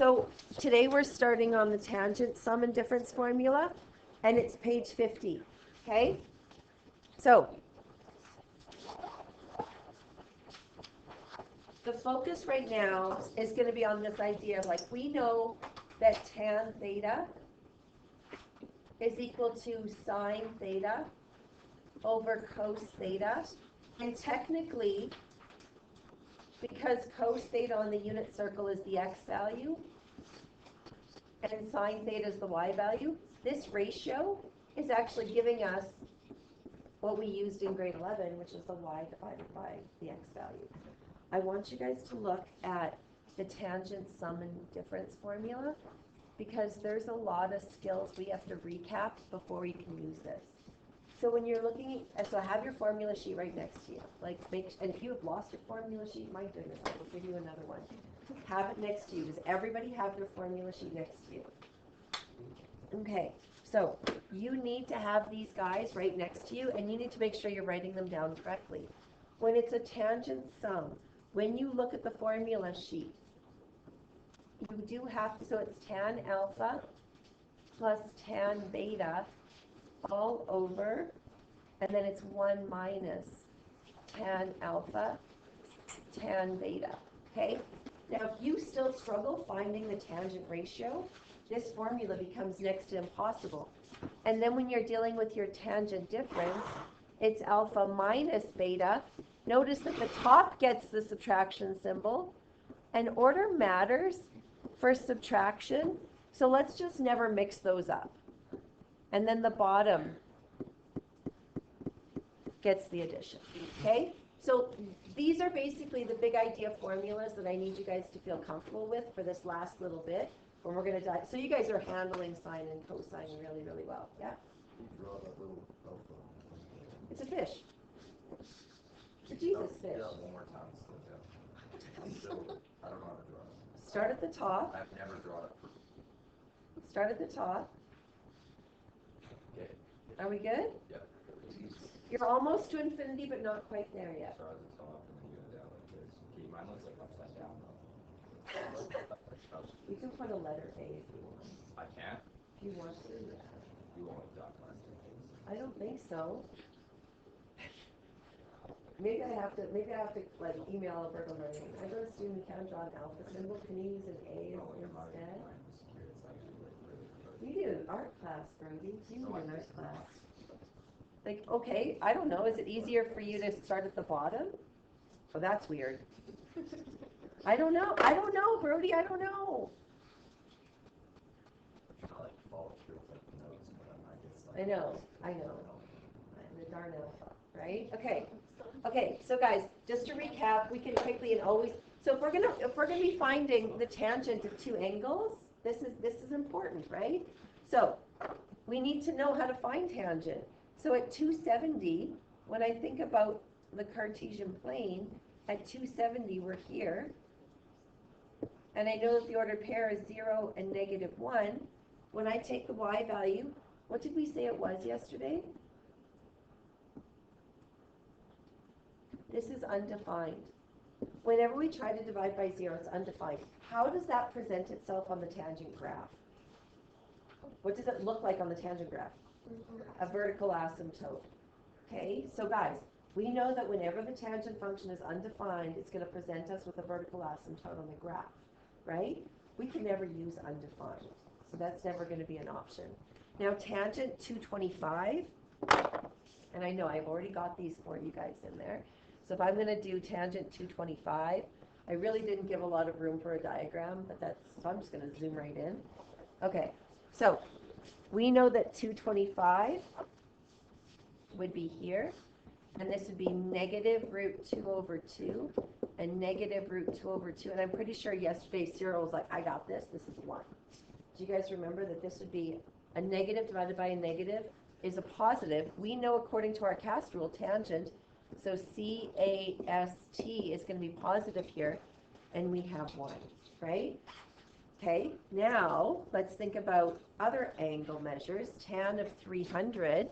So today we're starting on the tangent sum and difference formula, and it's page 50, okay? So the focus right now is going to be on this idea of, like, we know that tan theta is equal to sine theta over cos theta, and technically, because cos theta on the unit circle is the x value, and sine theta is the y value, this ratio is actually giving us what we used in grade 11, which is the y divided by the x value. I want you guys to look at the tangent sum and difference formula, because there's a lot of skills we have to recap before we can use this. So when you're looking at, so have your formula sheet right next to you. Like, and if you have lost your formula sheet, my goodness, I will give you another one. Have it next to you. Does everybody have their formula sheet next to you? Okay, so you need to have these guys right next to you, and you need to make sure you're writing them down correctly. When it's a tangent sum, when you look at the formula sheet, you do have to, so it's tan alpha plus tan beta all over, and then it's 1 minus tan alpha, tan beta, okay? Now, if you still struggle finding the tangent ratio, this formula becomes next to impossible. And then when you're dealing with your tangent difference, it's alpha minus beta. Notice that the top gets the subtraction symbol, and order matters for subtraction, so let's just never mix those up. And then the bottom gets the addition, okay? So these are basically the big idea formulas that I need you guys to feel comfortable with for this last little bit, when we're going to dive. So you guys are handling sine and cosine really, really well, yeah? You draw that little alpha. It's a fish. It's a Jesus fish. Yeah, one more time. So, I don't know how to draw it. Start at the top. I've never drawn it. Start at the top. Okay. Are we good? Yep. You're almost to infinity, but not quite there yet. Start at the top and then go down like this. Okay, mine looks like upside down though. You can put a letter A if you want. I can't? If you want to, yeah. You won't dot line. I don't think so. Maybe I have to like email Alberto Learning. I go to student you can't draw an alpha symbol. Can you use an A instead? You do art class, Brody. You do an art class. Like, okay, I don't know. Is it easier for you to start at the bottom? Oh, that's weird. I don't know. I don't know, Brody. I don't know. I know. The darn alpha, right? Okay. Okay, so guys, just to recap, we can quickly and always, so if we're gonna be finding the tangent of two angles, this is important, right? So we need to know how to find tangent. So at 270, when I think about the Cartesian plane, at 270 we're here, and I know that the ordered pair is 0 and -1. When I take the y value, what did we say it was yesterday? This is undefined. Whenever we try to divide by 0, it's undefined. How does that present itself on the tangent graph? What does it look like on the tangent graph? A vertical asymptote. Okay, so guys, we know that whenever the tangent function is undefined, it's going to present us with a vertical asymptote on the graph, right? We can never use undefined, so that's never going to be an option. Now, tangent 225, and I know I've already got these for you guys in there. So if I'm going to do tangent 225, I really didn't give a lot of room for a diagram, but so I'm just going to zoom right in. Okay, so we know that 225 would be here, and this would be -√2/2 and -√2/2, and I'm pretty sure yesterday Cyril was like, I got this, this is 1. Do you guys remember that this would be a negative divided by a negative is a positive? We know according to our cast rule, tangent, so CAST is going to be positive here, and we have 1, right? Okay, now let's think about other angle measures. Tan of 300.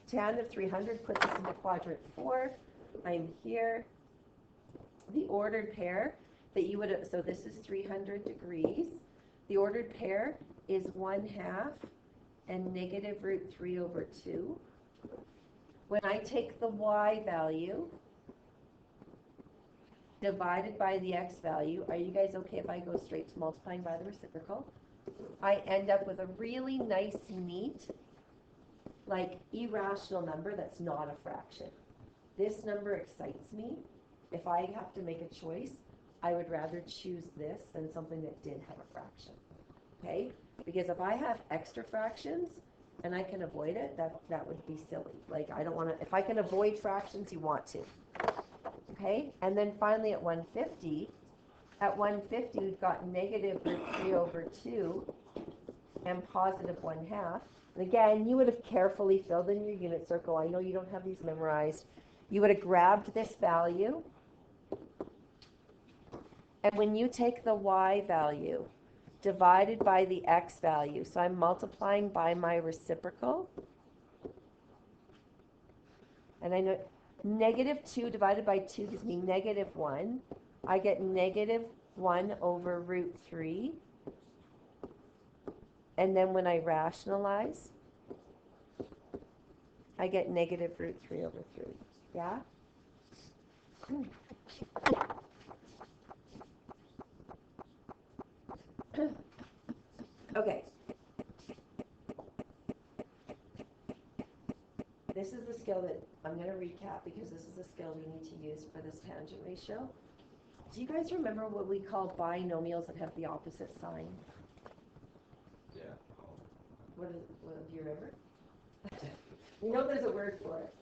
Tan of 300 puts us into quadrant 4. I'm here. The ordered pair that you would have, so this is 300 degrees. The ordered pair is 1/2 and negative root 3 over 2. When I take the y value divided by the x value, are you guys okay if I go straight to multiplying by the reciprocal? I end up with a really nice, neat, like irrational number that's not a fraction. This number excites me. If I have to make a choice, I would rather choose this than something that did have a fraction. Okay? Because if I have extra fractions and I can avoid it, that would be silly. Like, I don't want to, if I can avoid fractions, you want to. Okay? And then finally at 150, we've got negative root 3 over 2 and positive 1/2. And again, you would have carefully filled in your unit circle. I know you don't have these memorized. You would have grabbed this value. And when you take the y value divided by the x value, so I'm multiplying by my reciprocal. And I know negative 2 divided by 2 gives me negative 1. I get negative 1 over root 3. And then when I rationalize, I get negative root 3 over 3. Yeah? Okay. This is the skill that I'm going to recap because this is the skill we need to use for this tangent ratio. Do you guys remember what we call binomials that have the opposite sign? Yeah. What do you remember? You know there's a word for it.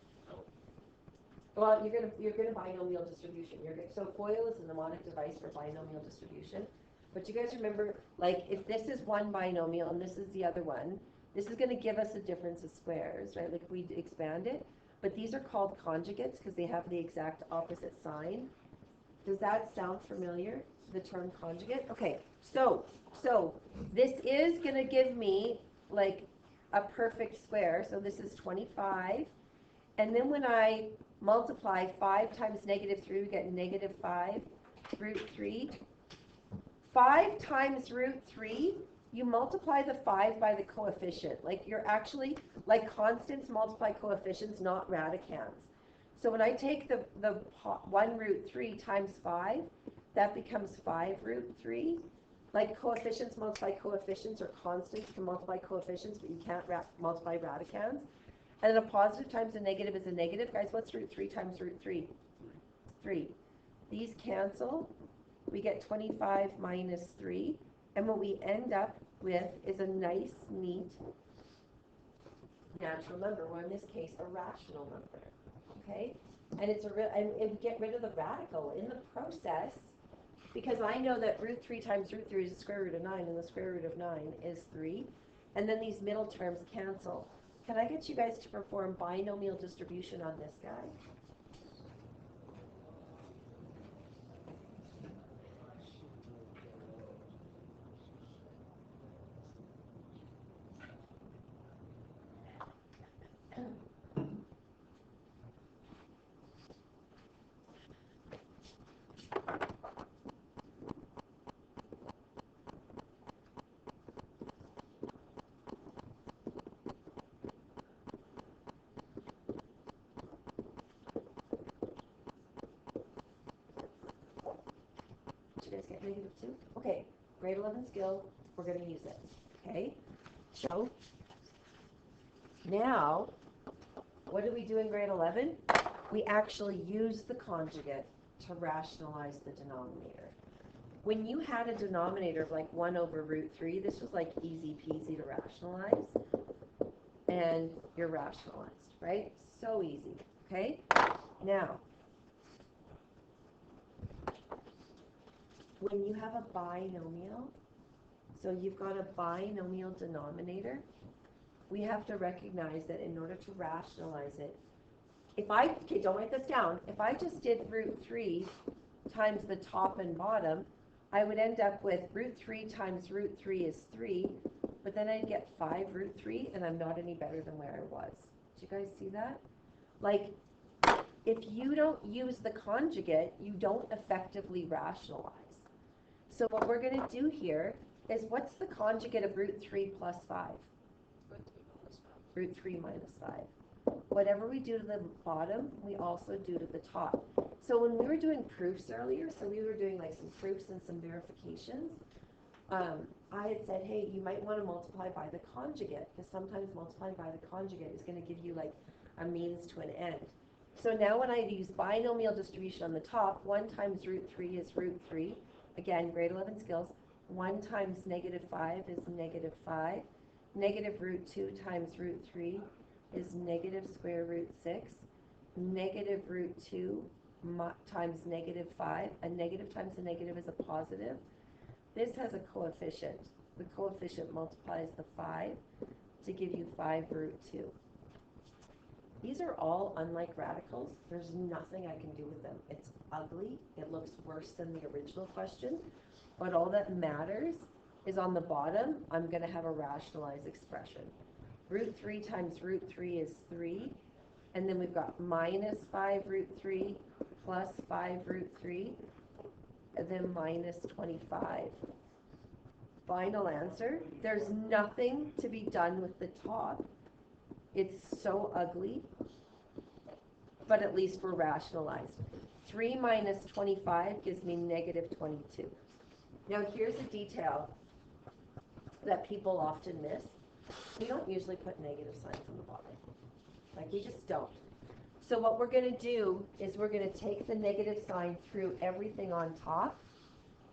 Well, you're gonna binomial distribution. So FOIL is a mnemonic device for binomial distribution. But you guys remember, like, if this is one binomial and this is the other one, this is going to give us a difference of squares, right? Like if we expand it. But these are called conjugates because they have the exact opposite sign. Does that sound familiar, the term conjugate? Okay, so this is going to give me, like, a perfect square. So this is 25. And then when I multiply 5 times negative 3, we get negative 5 root 3. 5 times root 3, you multiply the 5 by the coefficient. Like, you're actually, like constants multiply coefficients, not radicands. So when I take the 1 root 3 times 5, that becomes 5 root 3. Like, coefficients multiply coefficients, or constants can multiply coefficients, but you can't multiply radicands. And then a positive times a negative is a negative. Guys, what's root 3 times root 3? 3. These cancel. We get 25 minus 3. And what we end up with is a nice, neat natural number, or in this case, a rational number. Okay? And it's and get rid of the radical in the process, because I know that root 3 times root 3 is the square root of 9, and the square root of 9 is 3. And then these middle terms cancel. Can I get you guys to perform binomial distribution on this guy? Did you guys get negative 2? Okay, grade 11 skill, we're going to use it. Okay, so now, what do we do in grade 11? We actually use the conjugate to rationalize the denominator. When you had a denominator of like 1 over root 3, this was like easy peasy to rationalize. And you're rationalized, right? So easy, okay? Now, when you have a binomial, so you've got a binomial denominator, we have to recognize that in order to rationalize it, okay, don't write this down. If I just did root 3 times the top and bottom, I would end up with root 3 times root 3 is 3, but then I'd get 5 root 3, and I'm not any better than where I was. Did you guys see that? Like, if you don't use the conjugate, you don't effectively rationalize. So what we're going to do here is what's the conjugate of root 3 plus 5? Root 3 minus 5. Whatever we do to the bottom, we also do to the top. So when we were doing proofs earlier, so we were doing like some proofs and some verifications, I had said, hey, you might want to multiply by the conjugate, because sometimes multiplying by the conjugate is going to give you like a means to an end. So now when I use binomial distribution on the top, 1 times root 3 is root 3. Again, grade 11 skills. 1 times negative 5 is negative 5. Negative root 2 times root 3 is negative square root 6. Negative root 2 times negative 5. A negative times a negative is a positive. This has a coefficient. The coefficient multiplies the 5 to give you 5 root 2. These are all unlike radicals. There's nothing I can do with them. It's ugly. It looks worse than the original question. But all that matters is on the bottom, I'm going to have a rationalized expression. Root 3 times root 3 is 3. And then we've got minus 5 root 3 plus 5 root 3. And then minus 25. Final answer. There's nothing to be done with the top. It's so ugly, but at least we're rationalized. 3 minus 25 gives me negative 22. Now here's a detail that people often miss. We don't usually put negative signs on the bottom. Like, we just don't. So what we're going to do is we're going to take the negative sign through everything on top,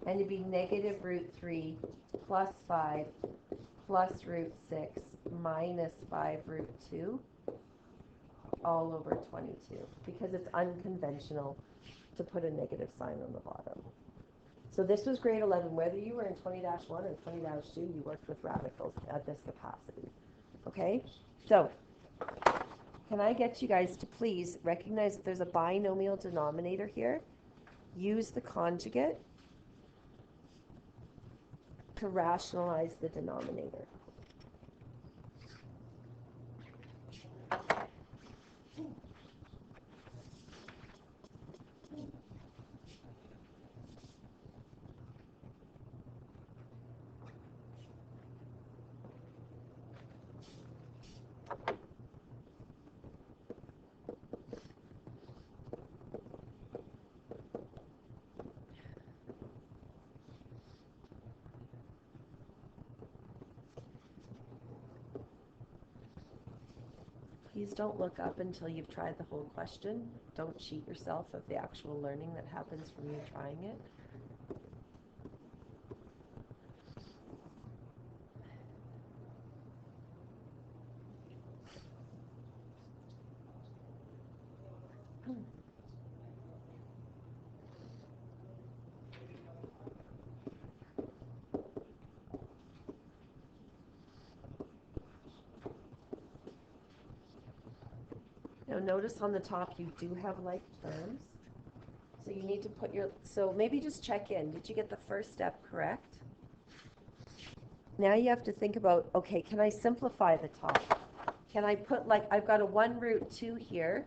and it'd be negative root 3 plus 5 plus root 6 minus 5 root 2 all over 22, because it's unconventional to put a negative sign on the bottom. So this was grade 11. Whether you were in 20-1 or 20-2, you worked with radicals at this capacity. Okay? So can I get you guys to please recognize that there's a binomial denominator here? Use the conjugate to rationalize the denominator. Please don't look up until you've tried the whole question. Don't cheat yourself of the actual learning that happens from you trying it. Now notice on the top you do have like terms. So you need to put your, so maybe just check in. Did you get the first step correct? Now you have to think about, okay, can I simplify the top? Can I put, like, I've got a 1 root 2 here.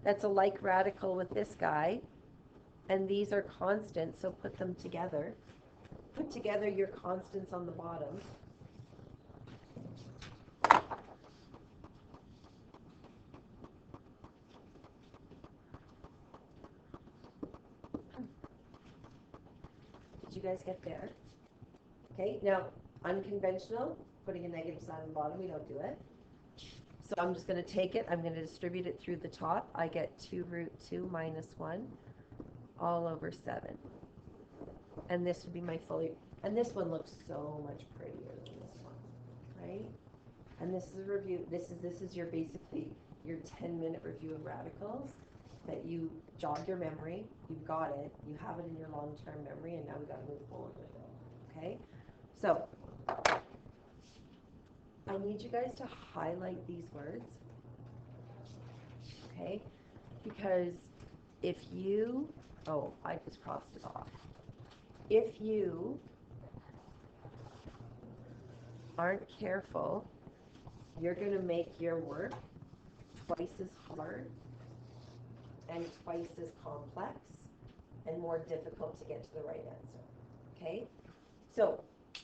That's a like radical with this guy. And these are constants, so put them together. Put together your constants on the bottom. Did you guys get there? Okay, now, unconventional, putting a negative sign on the bottom, we don't do it. So I'm just going to take it, I'm going to distribute it through the top. I get 2 root 2 minus 1 all over 7. And this would be my fully, and this one looks so much prettier than this one, right? And this is a review, this is your basically your 10-minute review of radicals that you jog your memory, you've got it, you have it in your long-term memory, and now we got to move forward with it, okay? So, I need you guys to highlight these words, okay? Because if you, oh, I just crossed it off. If you aren't careful, you're going to make your work twice as hard and twice as complex and more difficult to get to the right answer, okay? So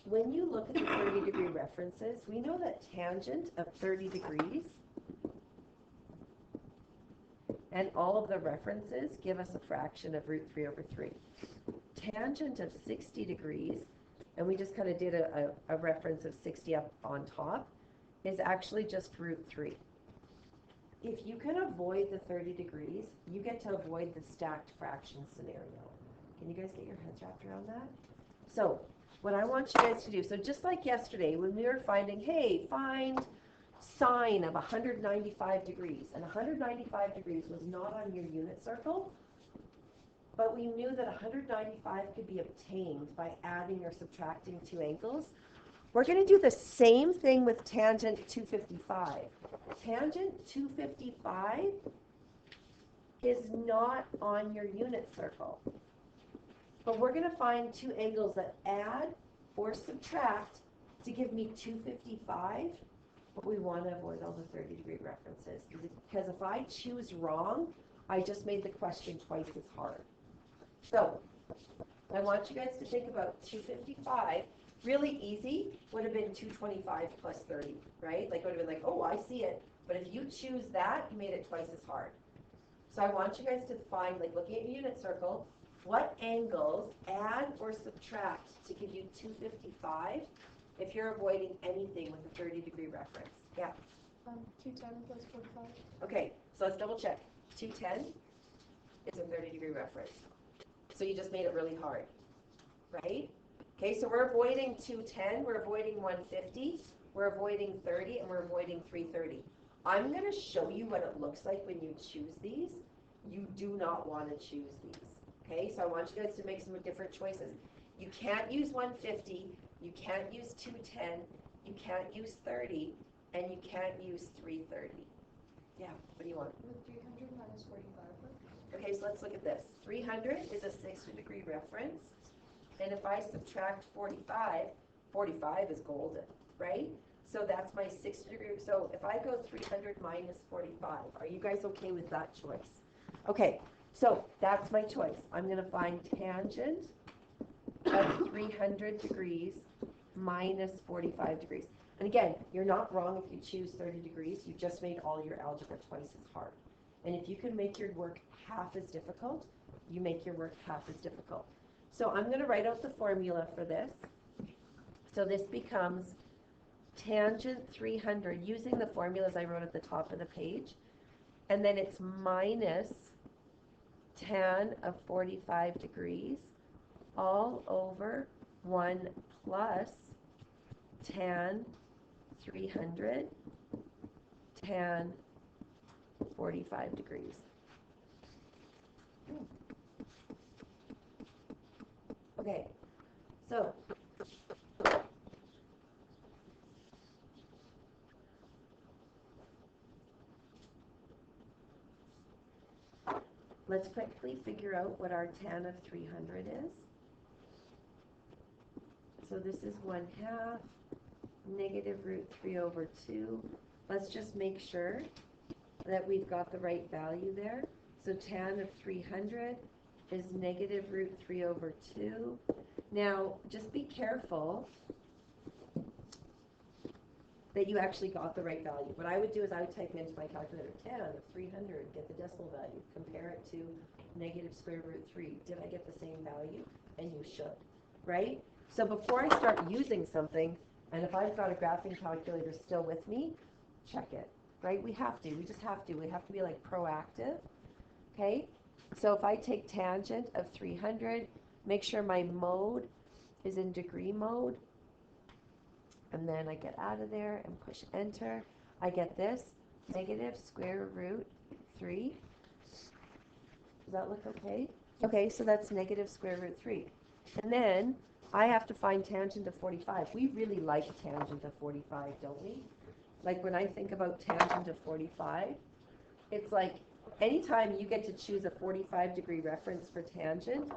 when you look at the 30-degree references, we know that tangent of 30 degrees and all of the references give us a fraction of root 3 over 3. Tangent of 60 degrees, and we just kind of did a reference of 60 up on top, is actually just root 3. If you can avoid the 30 degrees, you get to avoid the stacked fraction scenario. Can you guys get your heads wrapped around that? So what I want you guys to do, so just like yesterday when we were finding, hey, find sine of 195 degrees, and 195 degrees was not on your unit circle, but we knew that 195 could be obtained by adding or subtracting two angles. We're going to do the same thing with tangent 255. Tangent 255 is not on your unit circle. But we're going to find two angles that add or subtract to give me 255. But we want to avoid all the 30-degree references. Because if I choose wrong, I just made the question twice as hard. So I want you guys to think about 255. Really easy would have been 225 plus 30, right? Like it would have been like, oh, I see it. But if you choose that, you made it twice as hard. So I want you guys to find, like looking at your unit circle, what angles add or subtract to give you 255 if you're avoiding anything with a 30-degree reference? Yeah. 210 plus 45. Okay, so let's double check. 210 is a 30-degree reference. So you just made it really hard, right? Okay, so we're avoiding 210, we're avoiding 150, we're avoiding 30, and we're avoiding 330. I'm going to show you what it looks like when you choose these. You do not want to choose these. Okay, so I want you guys to make some different choices. You can't use 150, you can't use 210, you can't use 30, and you can't use 330. Yeah, what do you want? With 300 minus 45. Okay, so let's look at this. 300 is a 60-degree reference, and if I subtract 45, 45 is golden, right? So that's my 60-degree. So if I go 300 minus 45, are you guys okay with that choice? Okay. So that's my choice. I'm going to find tangent of 300 degrees minus 45 degrees. And again, you're not wrong if you choose 30 degrees. You just made all your algebra twice as hard. And if you can make your work half as difficult, you make your work half as difficult. So I'm going to write out the formula for this. So this becomes tangent 300 using the formulas I wrote at the top of the page. And then it's minus tan of 45 degrees all over 1 plus tan 300 tan 45 degrees. Okay, so let's quickly figure out what our tan of 300 is. So this is 1/2 negative root 3 over 2. Let's just make sure that we've got the right value there. So tan of 300 is negative root 3 over 2. Now, just be careful that you actually got the right value. What I would do is I would type into my calculator tan of 300, get the decimal value, compare it to negative square root 3. Did I get the same value? And you should, right? So before I start using something, and if I've got a graphing calculator still with me, check it, right? We have to. We just have to. We have to be like proactive, okay? So if I take tangent of 300, make sure my mode is in degree mode, and then I get out of there and push enter. I get this, negative square root 3. Does that look okay? Okay, so that's negative square root 3. And then I have to find tangent of 45. We really like tangent of 45, don't we? Like when I think about tangent of 45, it's like anytime you get to choose a 45-degree reference for tangent,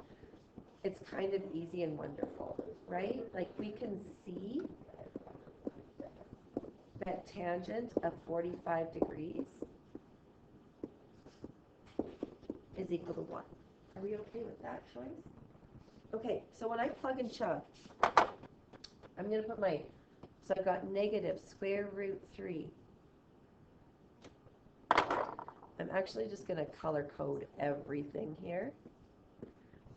it's kind of easy and wonderful, right? Like we can see that tangent of 45 degrees is equal to 1. Are we okay with that choice? Okay, so when I plug and chug, I'm going to put my, so I've got negative square root 3. I'm actually just going to color code everything here.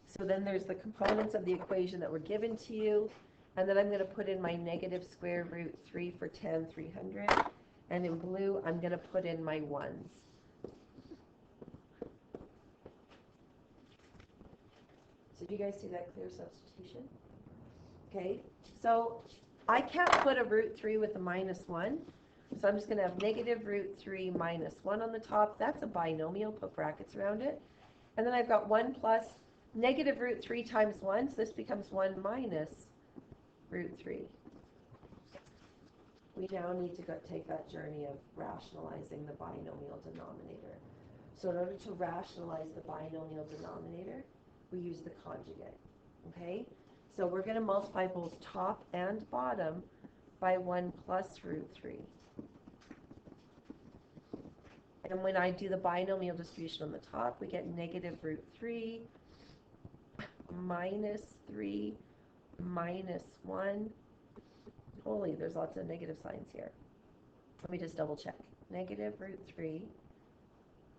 So then there's the components of the equation that were given to you, and then I'm going to put in my negative square root 3 for tan 300, and in blue I'm going to put in my 1s. So do you guys see that clear substitution? Okay, so I can't put a root 3 with a minus 1, so I'm just going to have negative root 3 minus 1 on the top. That's a binomial, put brackets around it. And then I've got 1 plus negative root 3 times 1, so this becomes 1 minus root 3. We now need to take that journey of rationalizing the binomial denominator. So in order to rationalize the binomial denominator, we use the conjugate, okay? So we're going to multiply both top and bottom by 1 plus root 3. And when I do the binomial distribution on the top, we get negative root 3 minus 3 minus 1. Holy, there's lots of negative signs here. Let me just double check. Negative root 3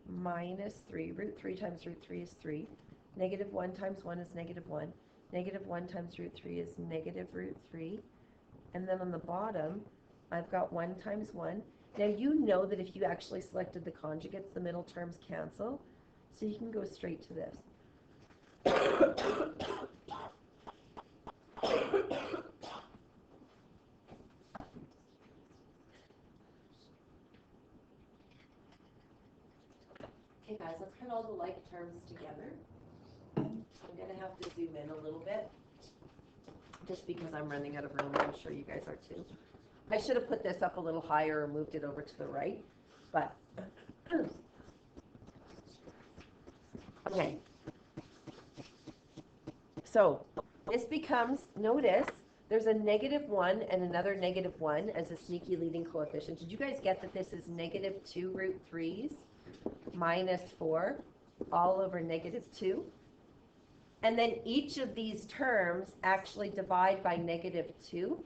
minus 3. Root 3 times root 3 is 3. Negative 1 times 1 is negative 1. Negative 1 times root 3 is negative root 3. And then on the bottom, I've got 1 times 1. Now you know that if you actually selected the conjugates, the middle terms cancel. So you can go straight to this. Okay guys, let's put all the like terms together. I'm going to have to zoom in a little bit, just because I'm running out of room. I'm sure you guys are too. I should have put this up a little higher or moved it over to the right, but okay. So this becomes, notice, there's a negative 1 and another negative 1 as a sneaky leading coefficient. Did you guys get that this is negative 2 root 3s minus 4 all over negative 2? And then each of these terms actually divide by negative 2.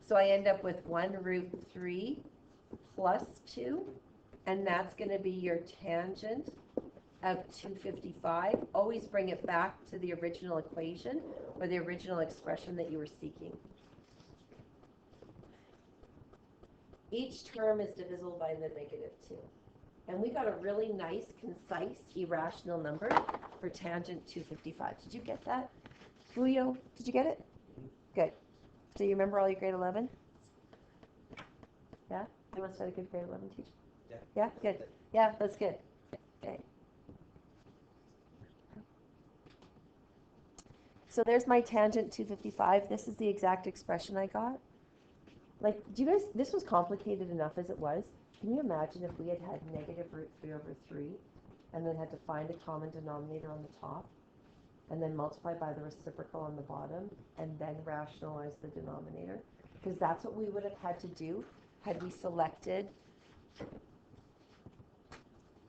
So I end up with 1 root 3 plus 2. And that's going to be your tangent of 255. Always bring it back to the original equation or the original expression that you were seeking. Each term is divisible by the negative 2. And we got a really nice, concise, irrational number for tangent 255. Did you get that? Julio, did you get it? Good. Do you remember all your grade 11? Yeah? You must have had a good grade 11 teacher? Yeah. Yeah? Good. Yeah, that's good. Okay. So there's my tangent 255. This is the exact expression I got. Like, do you guys, this was complicated enough as it was. Can you imagine if we had had negative root 3 over 3 and then had to find a common denominator on the top and then multiply by the reciprocal on the bottom and then rationalize the denominator? Because that's what we would have had to do had we selected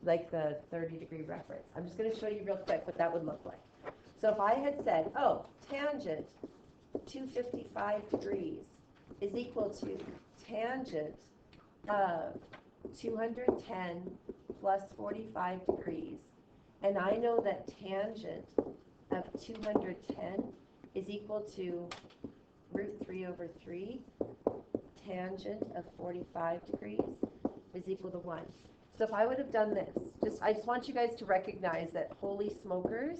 like the 30-degree reference. I'm just going to show you real quick what that would look like. So if I had said, oh, tangent 255 degrees is equal to tangent of 210 plus 45 degrees, and I know that tangent of 210 is equal to root 3 over 3, tangent of 45 degrees is equal to 1. So if I would have done this, I just want you guys to recognize that, holy smokers,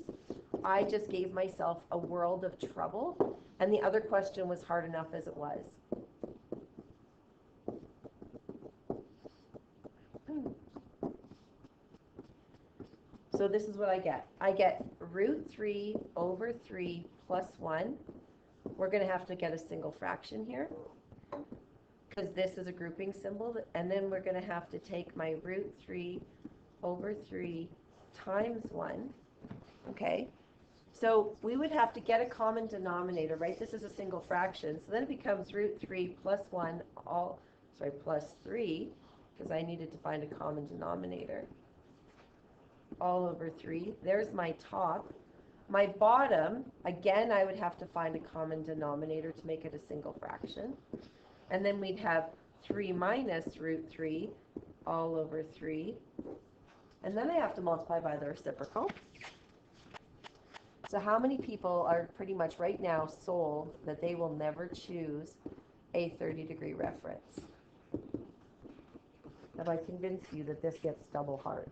I just gave myself a world of trouble, and the other question was hard enough as it was. So this is what I get. I get root 3 over 3 plus 1. We're going to have to get a single fraction here, because this is a grouping symbol, and then we're going to have to take my root 3 over 3 times 1, okay? So we would have to get a common denominator, right? This is a single fraction, so then it becomes root 3 plus 1, plus 3, because I needed to find a common denominator, all over 3. There's my top. My bottom, again, I would have to find a common denominator to make it a single fraction. And then we'd have 3 minus root 3 all over 3. And then I have to multiply by the reciprocal. So how many people are pretty much right now sold that they will never choose a 30-degree reference? Have I convinced you that this gets double hard?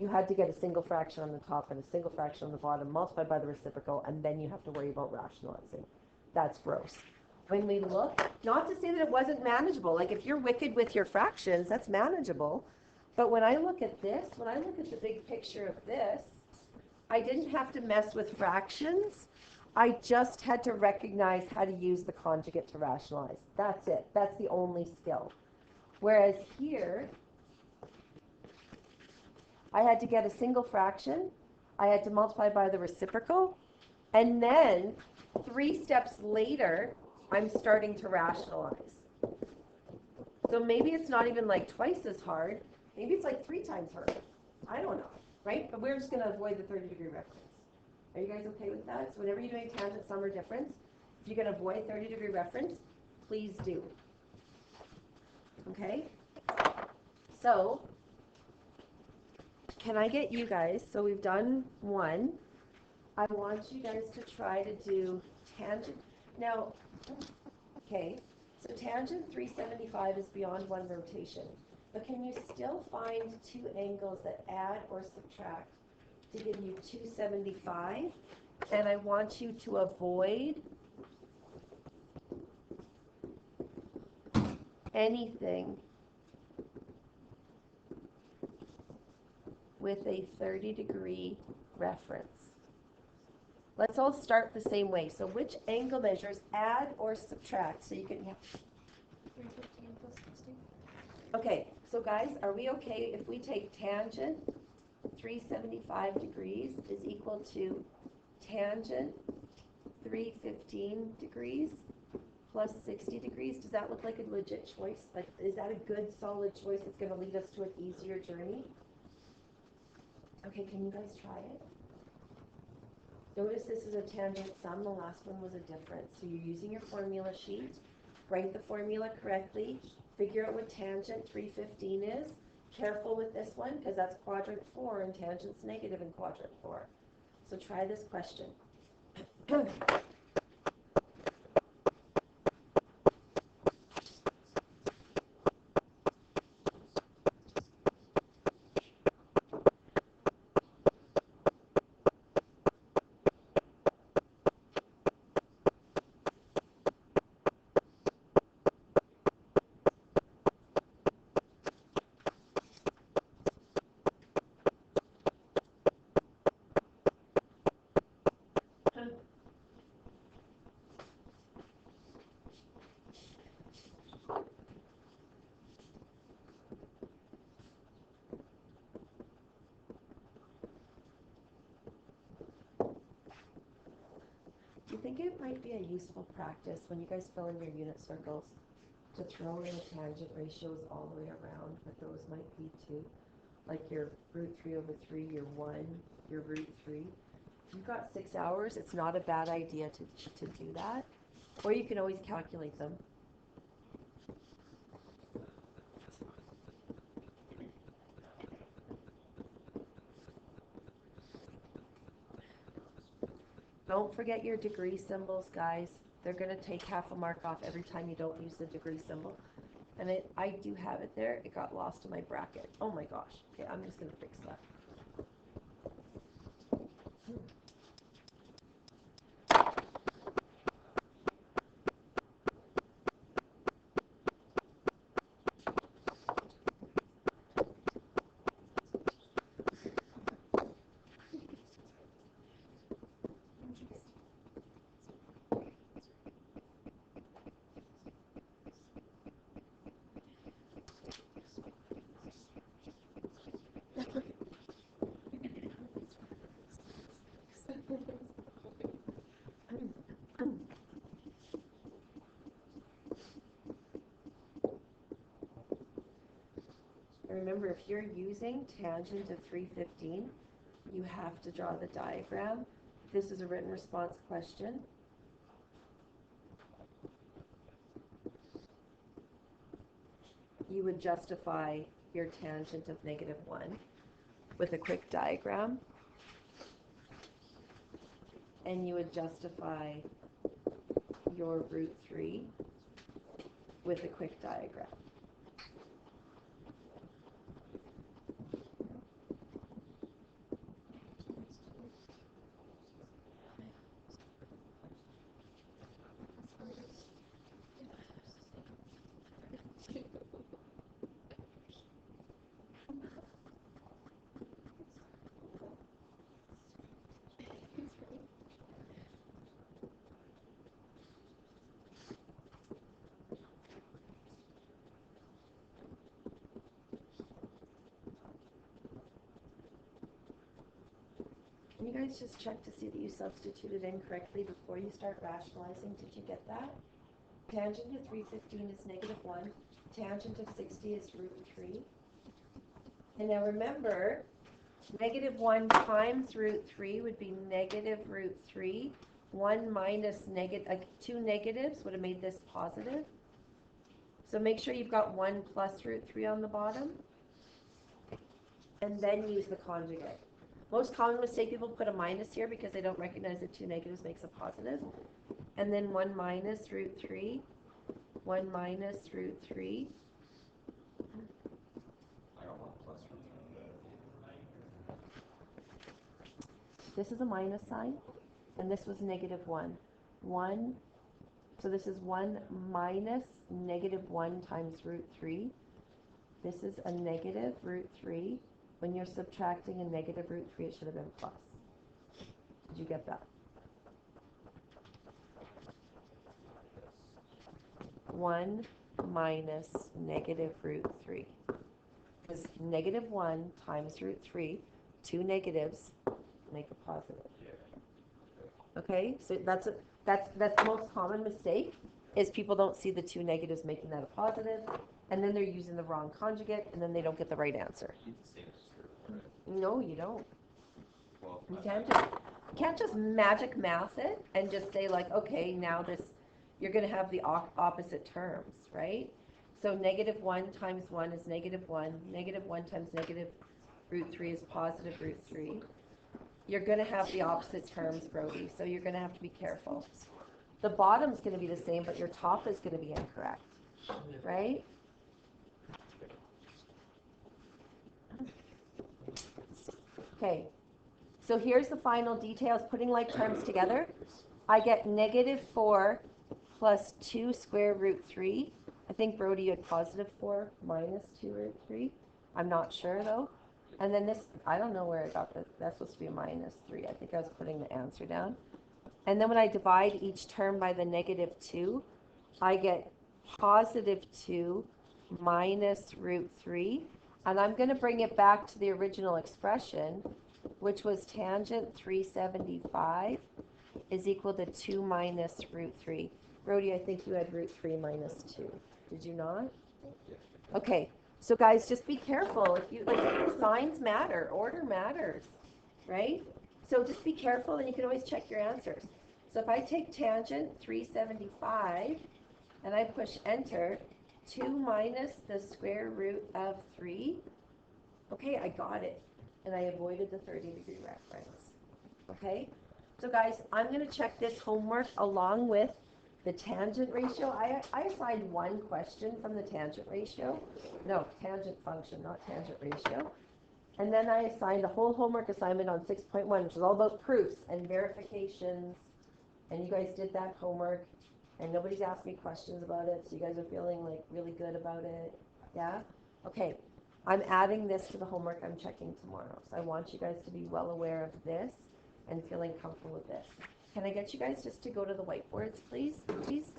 You had to get a single fraction on the top and a single fraction on the bottom, multiplied by the reciprocal, and then you have to worry about rationalizing. That's gross. When we look, not to say that it wasn't manageable, like if you're wicked with your fractions, that's manageable. But when I look at this, when I look at the big picture of this, I didn't have to mess with fractions. I just had to recognize how to use the conjugate to rationalize. That's it. That's the only skill. Whereas here, I had to get a single fraction. I had to multiply by the reciprocal. And then 3 steps later, I'm starting to rationalize. So maybe it's not even like twice as hard. Maybe it's like 3 times harder. I don't know, right? But we're just going to avoid the 30-degree reference. Are you guys okay with that? So whenever you're doing tangent, sum, or difference, if you can avoid 30-degree reference, please do. Okay? So can I get you guys, so we've done 1. I want you guys to try to do tangent. Now, okay, so tangent 375 is beyond 1 rotation. But can you still find 2 angles that add or subtract to give you 275? And I want you to avoid anything with a 30-degree reference. Let's all start the same way. So which angle measures add or subtract? So you can have 315 plus 60. Okay, so guys, are we okay if we take tangent 375 degrees is equal to tangent 315 degrees plus 60 degrees? Does that look like a legit choice? Like, is that a good, solid choice that's going to lead us to an easier journey? Okay, can you guys try it? Notice this is a tangent sum. The last one was a difference. So you're using your formula sheet. Write the formula correctly. Figure out what tangent 315 is. Careful with this one because that's quadrant 4 and tangent's negative in quadrant 4. So try this question. Do you think it might be a useful practice when you guys fill in your unit circles to throw in the tangent ratios all the way around, but those might be 2? Like your root 3 over 3, your 1, your root 3. If you've got 6 hours, it's not a bad idea to do that. Or you can always calculate them. Don't forget your degree symbols, guys. They're going to take half a mark off every time you don't use the degree symbol. And I do have it there. It got lost in my bracket. Oh my gosh. Okay, I'm just going to fix that. Remember, if you're using tangent of 315, you have to draw the diagram this is a written response question. You would justify your tangent of -1 with a quick diagram. And you would justify your root 3 with a quick diagram. Can you guys just check to see that you substituted incorrectly before you start rationalizing? Did you get that? Tangent of 315 is -1. Tangent of 60 is root 3. And now remember, -1 times root 3 would be negative root 3. 1 minus two negatives would have made this positive. So make sure you've got 1 plus root 3 on the bottom. And then use the conjugate. Most common mistake, people put a minus here because they don't recognize that 2 negatives makes a positive. And then 1 minus root 3. 1 minus root 3. I got 1 plus root 3. This is a minus sign, and this was -1. 1, so this is 1 minus -1 times root 3. This is a negative root 3. When you're subtracting a negative root 3, it should have been plus. Did you get that? 1 minus negative root 3 is -1 times root 3. 2 negatives make a positive. Okay, so that's the most common mistake is people don't see the 2 negatives making that a positive, and then they're using the wrong conjugate, and then they don't get the right answer. No, you don't. Well, You can't just magic math it and just say like, okay, now you're going to have the opposite terms, right? So -1 times 1 is -1. -1 times negative root 3 is positive root 3. You're going to have the opposite terms, Brody, so you're going to have to be careful. The bottom's going to be the same, but your top is going to be incorrect, right? Okay, so here's the final details, putting like terms together. I get -4 plus 2 square root 3. I think, Brody, you had +4 minus 2 root 3. I'm not sure, though. And then this, I don't know where I got this. That's supposed to be a -3. I think I was putting the answer down. And then when I divide each term by the -2, I get +2 minus root 3. And I'm going to bring it back to the original expression, which was tangent 375 is equal to 2 minus root 3. Brody, I think you had root 3 minus 2. Did you not? Okay, so guys, just be careful. If you like, signs matter, order matters, right? So just be careful, and you can always check your answers. So if I take tangent 375 and I push enter, 2 minus the square root of 3. Okay, I got it. And I avoided the 30-degree reference. Okay? So guys, I'm going to check this homework along with the tangent ratio. I assigned one question from the tangent ratio. No, tangent function, not tangent ratio. And then I assigned a whole homework assignment on 6.1, which is all about proofs and verifications. And you guys did that homework. And nobody's asked me questions about it, so you guys are feeling like really good about it. Yeah? Okay. I'm adding this to the homework I'm checking tomorrow. So I want you guys to be well aware of this and feeling comfortable with this. Can I get you guys just to go to the whiteboards, please? Please?